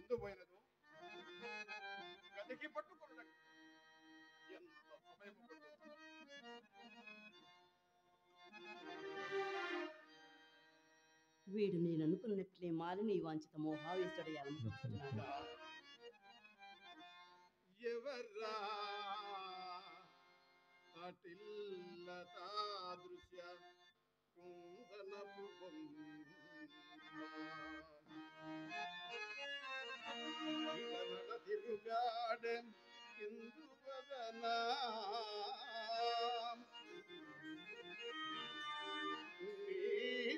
ఎందుపోయినదు గదికి పట్టుకున్నట్టు ఎంత సమయం పట్టు. వీడు నేను అనుకున్నట్లే మాలిని వాంఛిత మోహావేశుడయ్యాలనుకుంటున్నాడు. ఎవర్రా అటిల్లతా దృశ్య కుందనపు తిరుగాడే ఇందు వదనా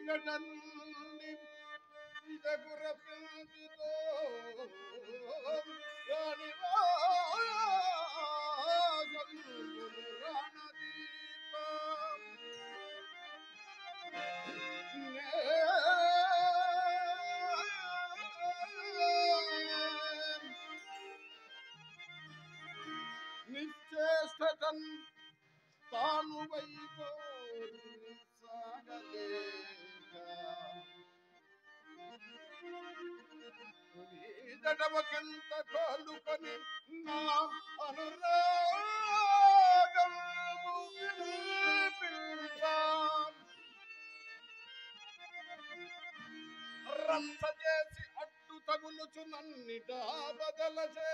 నీగడన్ని ఇదగుర పెంచుతో రాణివా నిశ్చేష్టతన్ తాను వైకోరి సాగలేక దడవకెంత కాలుకొని నా అనురాగం రంత చేసి అడ్డు తగులుచు నన్నిటా బదలచే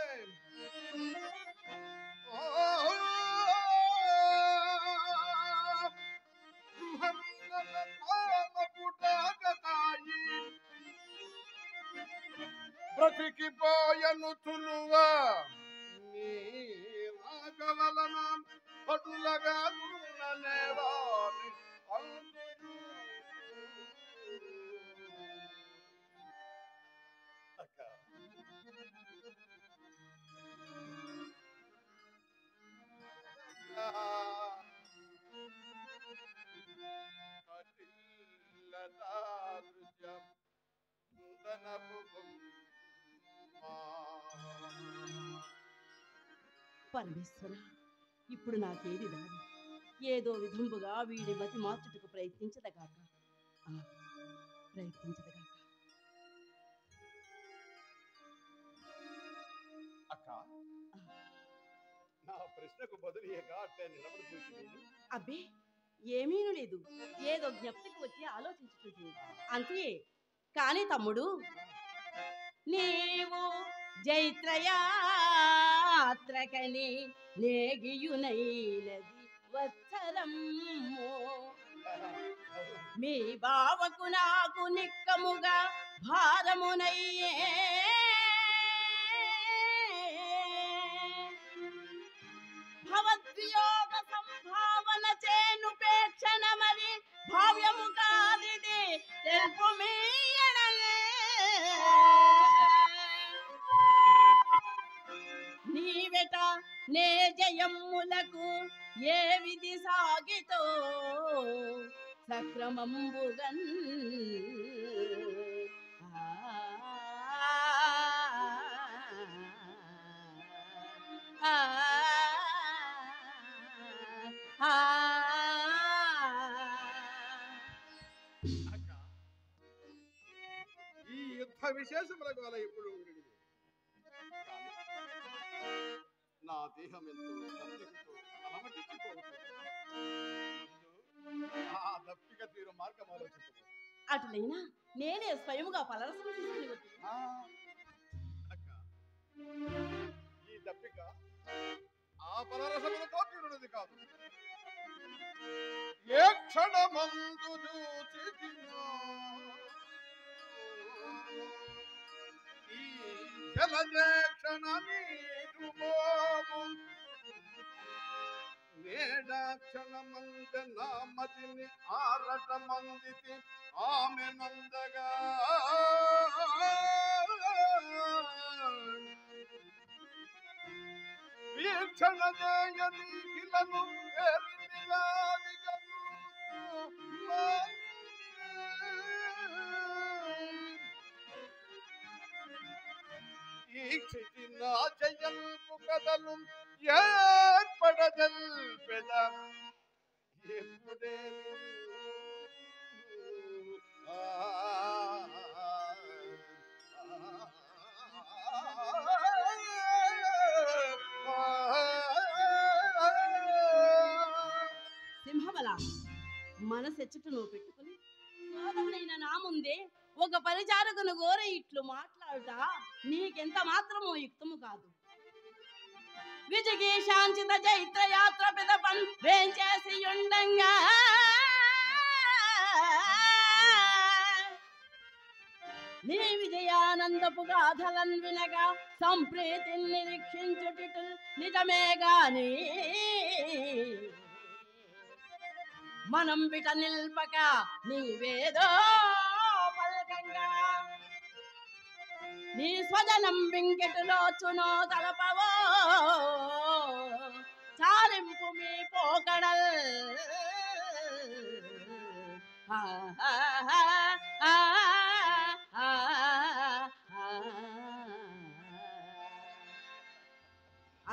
బ్రతికిపోయను తులువా నీ రాగవలన పటులగా ఉన్ననేవాని అందురు అక్క పరమేశ్వర, ఇప్పుడు నాకేది దారి? ఏదో విధంబుగా వీడి మతి మార్చుటకు ప్రయత్నించదగాక. ప్రయత్నించదగాక. అక్క నా ప్రశ్నకు బదులు అట్లే నిలబడిపోయింది. అబ్బే ఏమీను లేదు, ఏదో జ్ఞప్తికి వచ్చి ఆలోచించుతుంది అంతే. కాని తమ్ముడు, నీవు జైత్రయాత్రకని నేగియునైనది వత్సరము. మీ బావకు నాకు నిక్కముగా భారమునయ్యే. భవద్వియోగ సంభావన చేనుపేక్షణ మరి భావ్యము కాదిది తెలుపు మీయడలే. నీవెట నే జయమ్ములకు ఏ విధి సాగితో సక్రమంబుగన్ ఈ యుద్ధ విశేషములకు అలా ఎప్పుడు నా దేహం ఎంతో ఆ దప్పిక తీరు మార్గం ఆలోచించు. అటులైనా నేనే స్వయముగా ఫలరసం తీసుకుని వచ్చి అక్క ఈ దప్పిక ఆ ఫలరసములతో తీరునది కాదు. ఏ క్షణమందు చూచి ఈ జలజేక్షణ నీరు మోము నేడాక్షణమంద నా మదిని ఆరట మందితి ఆమె నందగా వీక్షణ చేయనీలను ఈ క్షితి నా జయంపు కథలు ఏర్పడదల్పెద ఎప్పుడే మనసెచ్చుట నువ్వు పెట్టుకుని సోదరుడైన నా ముందే ఒక పరిచారకును గోర ఇట్లు మాట్లాడుట నీకెంత మాత్రమో యుక్తము కాదు. విజగీశాంచిత చైత్ర యాత్ర పిదపన్ వేంచేసి ఉండంగా నీ విజయానందపు గాథలన్ వినగా సంప్రీతి నిరీక్షించుటిటు నిజమే గాని మనం బిట నిల్పక నీవేదో పలకంగా నీ స్వజనం వెంకటులోచునో తలపవో చాలింపు మీ పోకడల్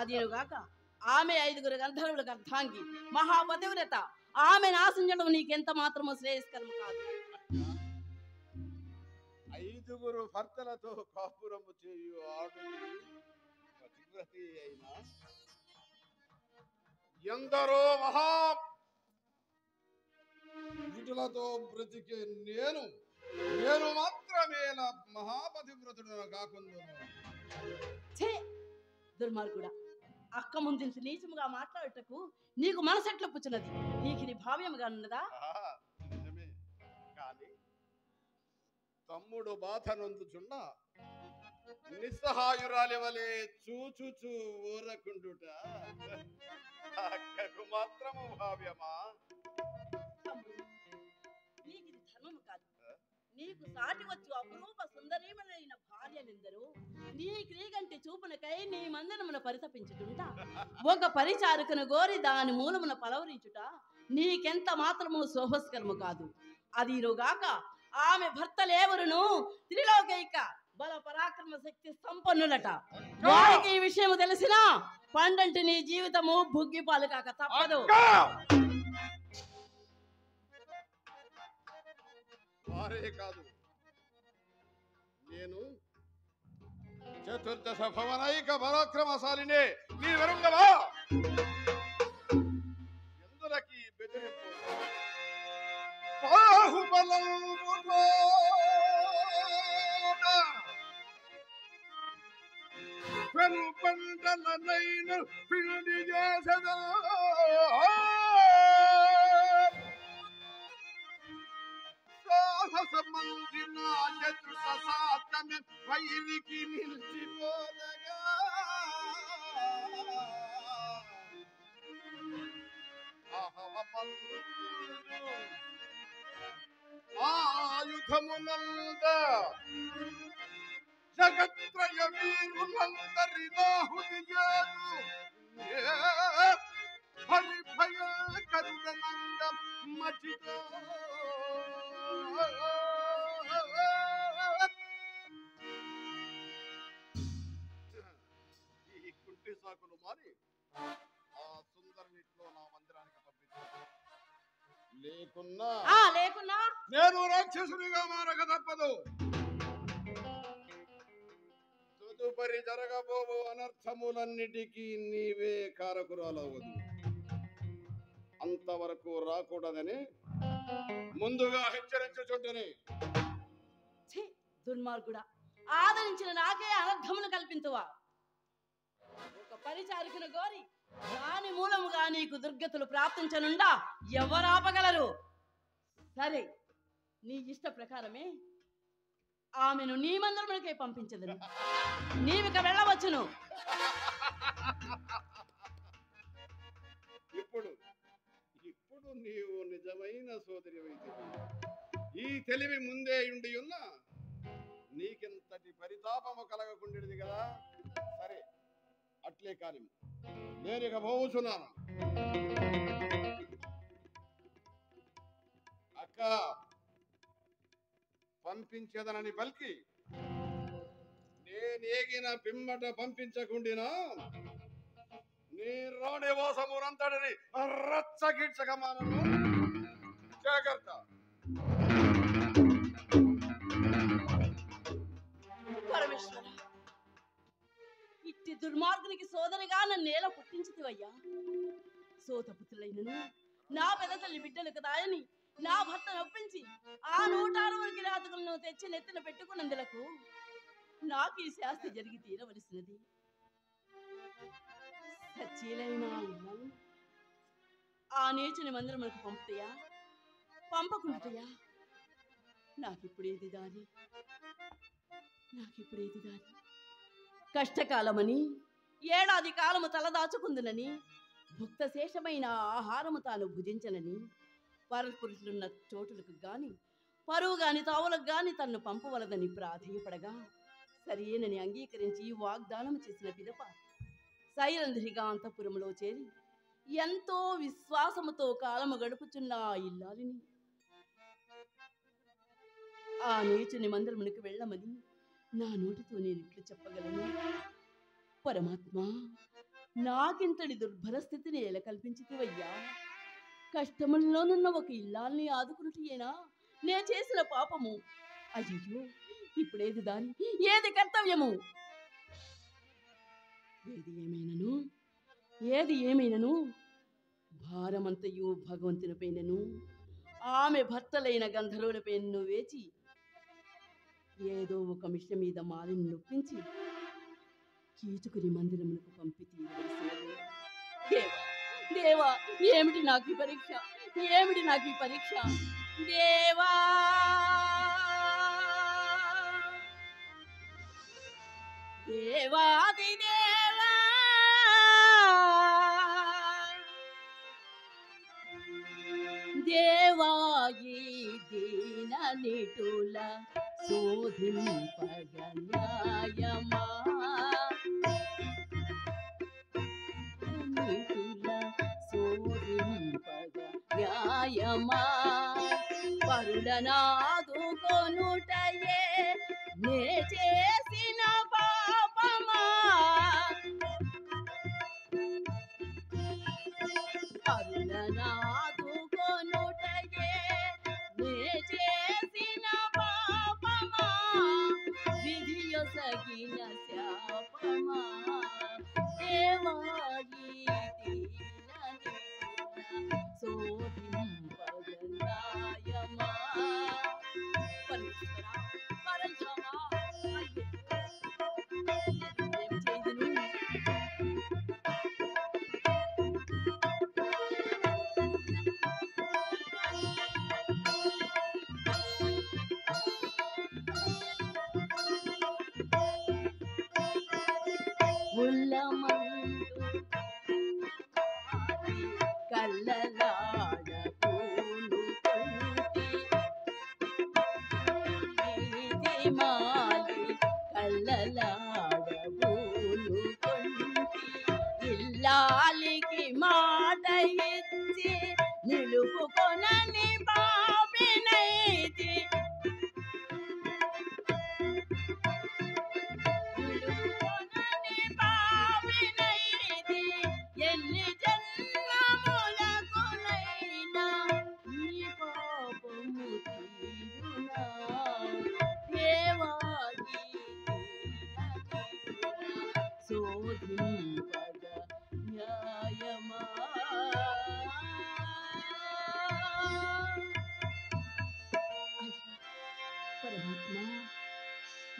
అదిగాక ఆమె 5 గంధర్వులకు అర్ధాంగి మహాపతివ్రత. ఆమె నాశించడం నీకెంత మాత్రమో శ్రేయస్కరం కాదు. 5 భర్తలతో కాపురము చేయు ఆడుని పతివ్రతి అయినా ఎందరో మహా వీటులతో బ్రతికే నేను మాత్రమేలా మహాపతివ్రతుడు కాకుండా దుర్మార్గుడా, అక్క ముందు నీచముగా మాట్లాడుటకు నీకు మనసెట్ల పుచ్చున్నది? నీకు ఇది భావ్యముగా ఉన్నదా? నిజమే, కానీ తమ్ముడు బాధ నొందుచున్న నిస్సహాయురాలి వలె చూచుచూ ఊరకుండుట అక్కకు మాత్రము భావ్యమా? నీకు ఇది ధర్మము కాదు. నీకు సాటి వచ్చు అపురూప సుందరీమణైన భార్యలెందరూ నీ క్రీగంటి చూపునకై నీ మందనమున పరితపించుతుంట ఒక పరిచారకును గోరి దాని మూలమున పలవరించుట నీకెంత మాత్రము శోభస్కరము కాదు. అదిరుగాక ఆమె భర్తలేవరును త్రిలోకైక బల పరాక్రమ శక్తి సంపన్నులట. వారికి ఈ విషయం తెలిసినా పండంటి నీ జీవితము భుగ్గిపాలు కాక తప్పదు. వారే కాదు, నేను చతుర్దశ భవనైక పరాక్రమశాలినే. నీ వెరుంగవా ఎందులకి బెదిరింపు? బాహుబలముతో పెను పంటలనైన పిండి చేసదా సాహసమందిన చతుర్దశ సాత్యమే వైరికి నిలిచిపోదగా ఆయుధమునంద జగత్రయ వీరులందరి బాహుది చేదు హరి భయంకరుడనంద మచితో ఈ కుంటి సాకులు మారి ఆ సుందరునిట్లో నా మందిరానికి పంపించాను. లేకున్నా నేను రాక్షసునిగా మారక తప్పదు. తదుపరి జరగబోవు అనర్థములన్నిటికీ నీవే కారకురాలవదు. అంతవరకు రాకూడదని ముందుగా హెచ్చరించుచుంటని. దుర్మార్గుడా, ఆదరించిన నాకే అనర్థములు కల్పింతువా? ఒక పరిచారికను గోరి దాని మూలముగా నీకు దుర్గతులు ప్రాప్తించనుండా ఎవరాపగలరు? సరే, నీ ఇష్ట ప్రకారమే ఆమెను నీ మందిరమునకే పంపించదును. నీవిక వెళ్ళవచ్చును. ఇప్పుడు నీవు నిజమైన సోదరి అయితే ఈ తెలివి ముందే ఉండి ఉన్నా నీకెంతటి పరితాపము కలగకుండేది కదా. సరే, అట్లే కాని నేను ఇక పోవుచున్నాను. అక్క పంపించేదనని పలికి నేనేగిన పిమ్మట పంపించకుండినా నీ రాణి వాసమునంతటిని రచ్చగిడ్చగమానను. జాగ్రత్త. పరమేశ్వర, ఇట్టి దుర్మార్గునికి సోదరిగా నన్ను నేల పుట్టించుతివయ్యా. సోదపుత్రులైనను నా పెద్ద తల్లి బిడ్డలు కదా అని నా భర్త నొప్పించి ఆ 160 కిరాతకులను తెచ్చి నెత్తిన పెట్టుకున్నందులకు నాకు ఈ శాస్తి జరిగి తీరవలసినది. సచ్చీలైన ఇల్లాలను ఆ నీచుని మందిరములకు పంపుతాయా పంపకుంటాయా? నాకిప్పుడేది దారి? కష్టకాలమని ఏడాది కాలము తలదాచుకుందునని భుక్త శేషమైన ఆహారము తాను భుజించనని పరపురుషులున్న చోటులకు గాని పరువు గాని తావులకు గాని తన్ను పంపవలదని ప్రాధేయపడగా సరియేనని అంగీకరించి వాగ్దానం చేసిన పిదప సైరంధ్రిగా అంతఃపురంలో చేరి ఎంతో విశ్వాసముతో కాలము గడుపుచున్న ఆ ఇల్లాలిని ఆ నీచుని మందిరమునికి వెళ్ళమని నా నోటితో నేను ఇట్లు చెప్పగలను. పరమాత్మ, నాకింతటి దుర్భర స్థితిని ఎలా కల్పించితివయ్యా? కష్టముల్లోనున్న ఒక ఇల్లాల్ని ఆదుకున్నట్టేనా నే చేసిన పాపము? అయ్యో, ఇప్పుడేది దాని, ఏది కర్తవ్యము? ఏది ఏమైనను భారమంతయు భగవంతునిపైనను ఆమె భర్తలైన గంధర్వులపైనను వేచి ఏదో ఒక మిష మీద మాలిని నొప్పించి కీచుకుని మందిరములకు పంపి తీరవలసినది. దేవా దేవా, ఏమిటి నాకు ఈ పరీక్ష? దేవా దేవాది దేవా, దేవాయి దీన నిటుల శోధింపగ న్యాయమా, నిటుల శోధింపగ న్యాయమా, పరుడనాదుకొనుటయే నే చేసిన పాపమా, పరుడనాదుకొనుటయే నే చేసిన పాపమా, విధియొసగిన శాపమా, దేవాయి దీన నిటుల శోధింపగ న్యాయమా. పరమేశ్వరా, పరంధామా, అయ్యో, ఏమి చేయుదును? ఉల్లమందు కల్లలాడకూను కొంటి వీధి మాలి కల్లలాడకూను కొంటి, ఇల్లాలికి మాట ఇచ్చి నిలుపుకొనని పాపినైతి, నిలుపుకొనని పాపినైతి, ఎన్ని జన్మములకునైనా ఈ పాపము తీరునా, దేవాయి శోధింపగ న్యాయమా. పరమాత్మ,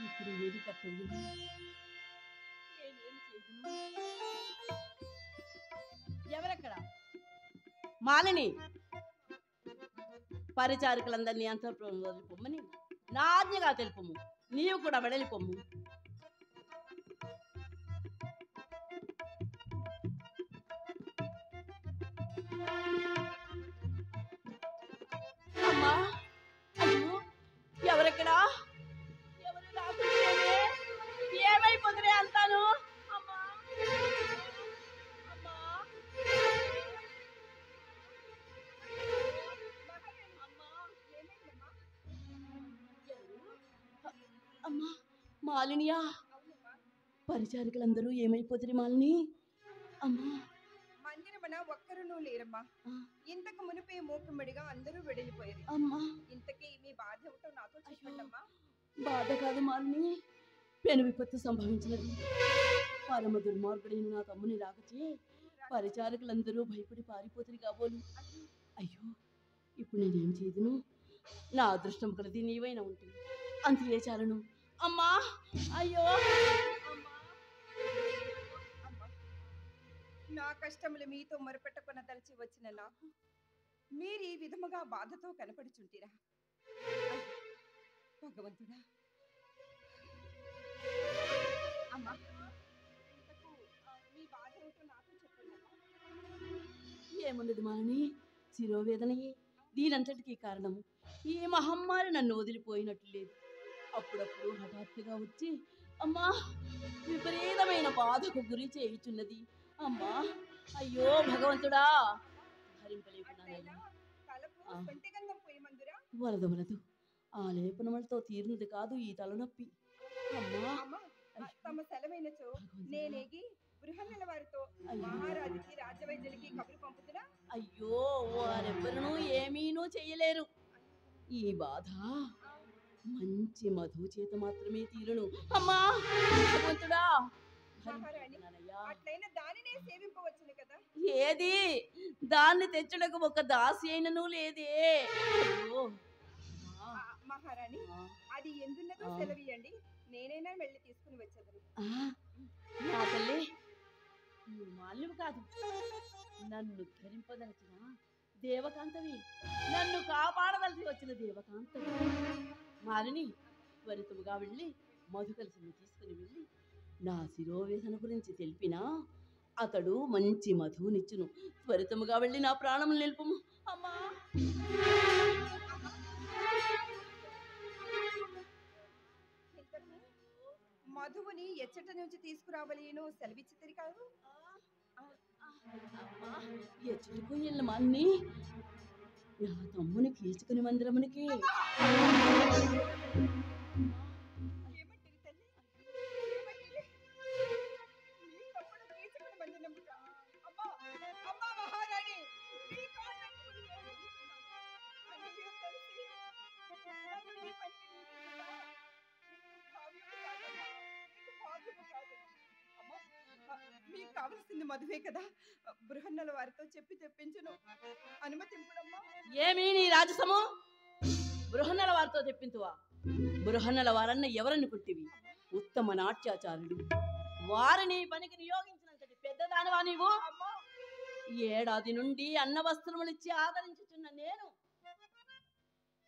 ఇప్పుడు ఏది కర్తవ్యము? నేనేం చేయుదును? ఎవరక్కడ? మాలిని, పరిచారికలందరినీ అంతఃపురంలో వదిలిపోమ్మని నా ఆజ్ఞగా తెలుపుము. నీవు కూడా వెడలిపోమ్ము. అమ్మా, అయ్యో, ఎవరెక్కడా? ఎవరు రాకుంటేనే ఏమైపోతున్నా అంతాను? అమ్మా అమ్మా అమ్మా, మాలినియా? పరిచారికలందరూ ఏమైపోతుంది మాలిని? అమ్మా, మందిరమున ఒక్కరునూ లేరమ్మా. ఇంతకు మునిపే మూకుమ్మడిగా అందరూ వెడలిపోయారు. అమ్మా, ఇంతకీ మీ బాధ ఏమిటో నాతో చెప్పండమ్మా. బాధ కాదు మాలిని, పెను విపత్తు సంభవించినది. పరమ దుర్మార్గుడైన నా తమ్ముని రాకచే పరిచారకులందరూ భయపడి పారిపోతుంది కాబోలు. అయ్యో, ఇప్పుడు నేనేం చేయదును? నా అదృష్టం కొలది నీవైనా ఉంటుంది, అంతే చాలను. అమ్మా, అయ్యో అమ్మా. అమ్మా, నా కష్టములు మీతో మొరపెట్టుకున్న తలచి వచ్చిన నాకు మీరు ఈ విధముగా బాధతో కనపడుచుంటిరా? భగవంతుడా. అమ్మా, ఇంతకు మీ బాధ ఏమిటో నాతో చెప్పండి అమ్మా. ఏమున్నది మాలని, శిరోవేదనయే దీనంతటికీ కారణము. ఈ మహమ్మారి నన్ను వదిలిపోయినట్లు లేదు. అప్పుడప్పుడు హఠాత్తుగా వచ్చి అమ్మా విపరీతమైన బాధకు గురి చేయుచున్నది. అమ్మా, అయ్యో భగవంతుడా, భరింపలేకున్నానయ్యా. తలకు సొంటి గంధం పోయమందురా? వలదు వలదు, ఆ లేపనములతో తీరినది కాదు ఈ తలనొప్పి. అమ్మా, అమ్మా, తమ సెలవైనచో నేనేగి బృహన్నల వారితో అయ్యో. మహారాజుకి రాజవైద్యులకి కబురు పంపుతురా? అయ్యో వారెవ్వరూ ఏమీనూ చెయ్యలేరు. ఈ బాధ మంచి మధు చేత మాత్రమే తీరును. అమ్మా భగవంతుడా, మహారాణి, భరింపలేకున్నానయ్యా. అట్లయినా దానినే సేవింపవచ్చును కదా? ఏది దాన్ని తెచ్చుటకు ఒక దాసి అయినను లేదే. అయ్యో అమ్మా. మహారాణి, అది ఎందున్నదో ఆ. సెలవియండి, నేనైనా వెళ్ళి తీసుకుని వచ్చేదను. ఆ, నా తల్లి, నువ్వు మాల్యము కాదు, నన్ను ధరింపదలచిన దేవకాంతవి, నన్ను కాపాడదలిసి వచ్చిన దేవకాంతవి. మాలిని, త్వరితముగా వెళ్ళి మధుకలసిని తీసుకుని వెళ్ళి నా శిరోవేదన గురించి తెలిపినా అతడు మంచి మధువునిచ్చును. త్వరితముగా వెళ్ళి నా ప్రాణములు నిలుపుము. అమ్మా, ఇంతకు మధువుని ఎచ్చట నుంచి తీసుకురావలేను సెలవిచ్చితిరి కాదు? అమ్మా, ఎచ్చుకు ఇల్లమన్ని నా తమ్ముని కీచుకుని మందిరమునికి. ఏమంటిరి తల్లి? ఏమంటిరి? మీ తమ్ముడు కీచకుడి మందిరముగా? అమ్మా, అమ్మా మహారాణి, మీ కాళ్ళు పట్టుకుని వేడుకుంటున్నాను. అన్నయ్య కలిసి నన్ను ఈ పనికి నియమించుట భావ్యము కాదమ్మా, నీకు భావ్యము కాదు. అమ్మా, మీకు కావలసింది మధువే కదా? బృహన్నల వారితో చెప్పి తెప్పించును, అనుమతింపుడమ్మా. ఏమీ నీ రాజసము? బృహన్నల వారితో తెప్పింతువా? బృహన్నల వారన్న ఎవరనుకుంటివి? ఉత్తమ నాట్యాచారుడు. వారిని పనికి నియోగించినంతటి పెద్దదానివా నీవు? అమ్మా, ఏడాది నుండి అన్న వస్త్రములిచ్చి ఆదరించుచున్న నేను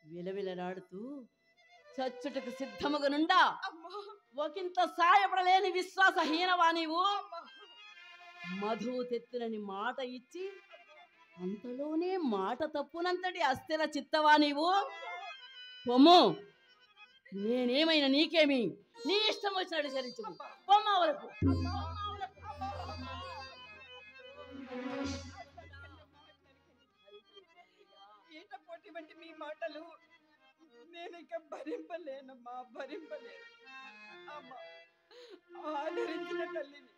విలవిలలాడుతూ చచ్చుటకు సిద్ధముగనుండా అమ్మా, ఒకంత సాయపడలేని విశ్వాసహీనవా నీవు? అమ్మా. మధువు తెత్తునని మాట ఇచ్చి అంతలోనే మాట తప్పునంతటి అస్థిర చిత్తవా నీవు? పొమ్ము, నేనేమైనా నీకేమి, నీ ఇష్టం వచ్చినట్టు చరించు. పొమ్మ వరకు. ఈట పోటీ వంటి మీ మాటలు నేను ఇక భరింపలేనమ్మా, భరింపలేను. అమ్మా, ఆదరించిన తల్లిని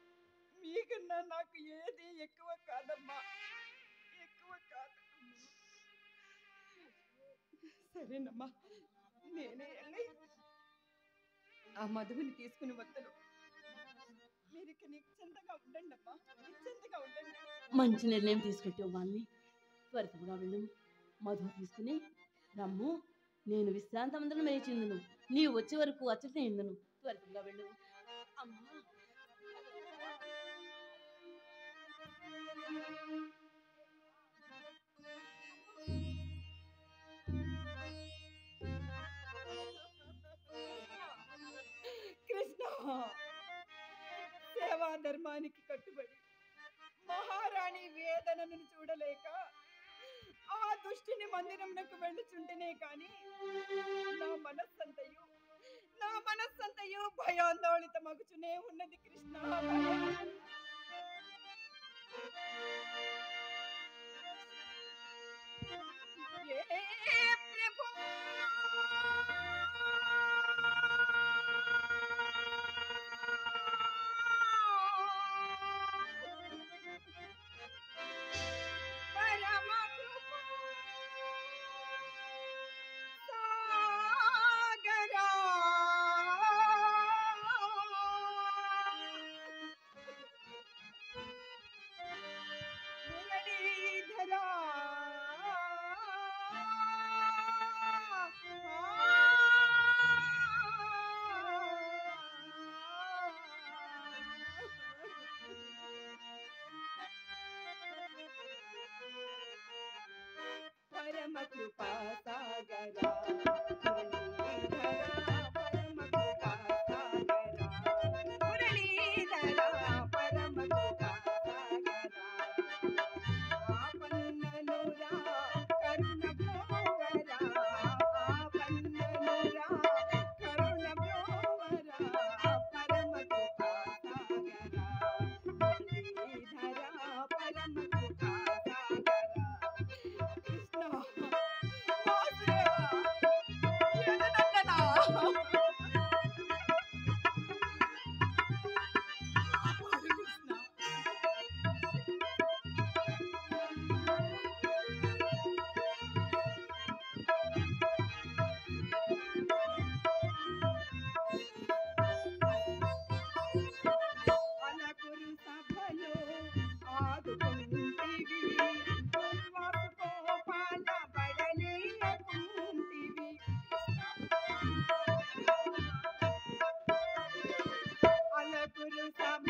మీకన్నా నాకు ఏది ఎక్కువ కాదమ్మా, ఎక్కువ కాదు. సరేనమ్మా, నేనే వెళ్ళి ఆ మధువుని తీసుకుని వద్దను. మీరు ఇక నిశ్చింతగా ఉండండి అమ్మా, నిశ్చింతగా ఉండండి. మంచి నిర్ణయం తీసుకుంటావు వాళ్ళని. త్వరితముగా వెళ్ళము, మధువు తీసుకుని రమ్ము. నేను విశ్రాంతమందరం మేచిందును, నీవు వచ్చే వరకు అచ్చటే ఇందును. త్వరితంగా వెళ్ళు. అమ్మా, కృష్ణ, సేవా ధర్మానికి కట్టుబడి మహారాణి వేదనను చూడలేక ఆ దుష్టిని మందిరమునకు వెళ్ళుచుంటేనే కాని నా మనస్సంతయు భయాందోళిత మగుచునే ఉన్నది కృష్ణ. ఏ ప్రభు, పరమ కృపా సాగరా, పరమ కృపా సాగరా మురళీధరా పరమ కృపా సాగరా మురళీధరా పరమ కృపా సాగరా ఆపన్ననురా కరుణ బ్రోవరా ఆపన్ననురా కరుణ బ్రోవరా పరమ కృపా సాగరా మురళీధరా పరమ కృపా సాగరా కృష్ణ వాసుదేవా ఎదుటన్నా కృష్ణ అలకురు సభలో ఆదుకుంటివి దుర్వాసు కోపాల బడనీయకుంటివి అలకురు సభ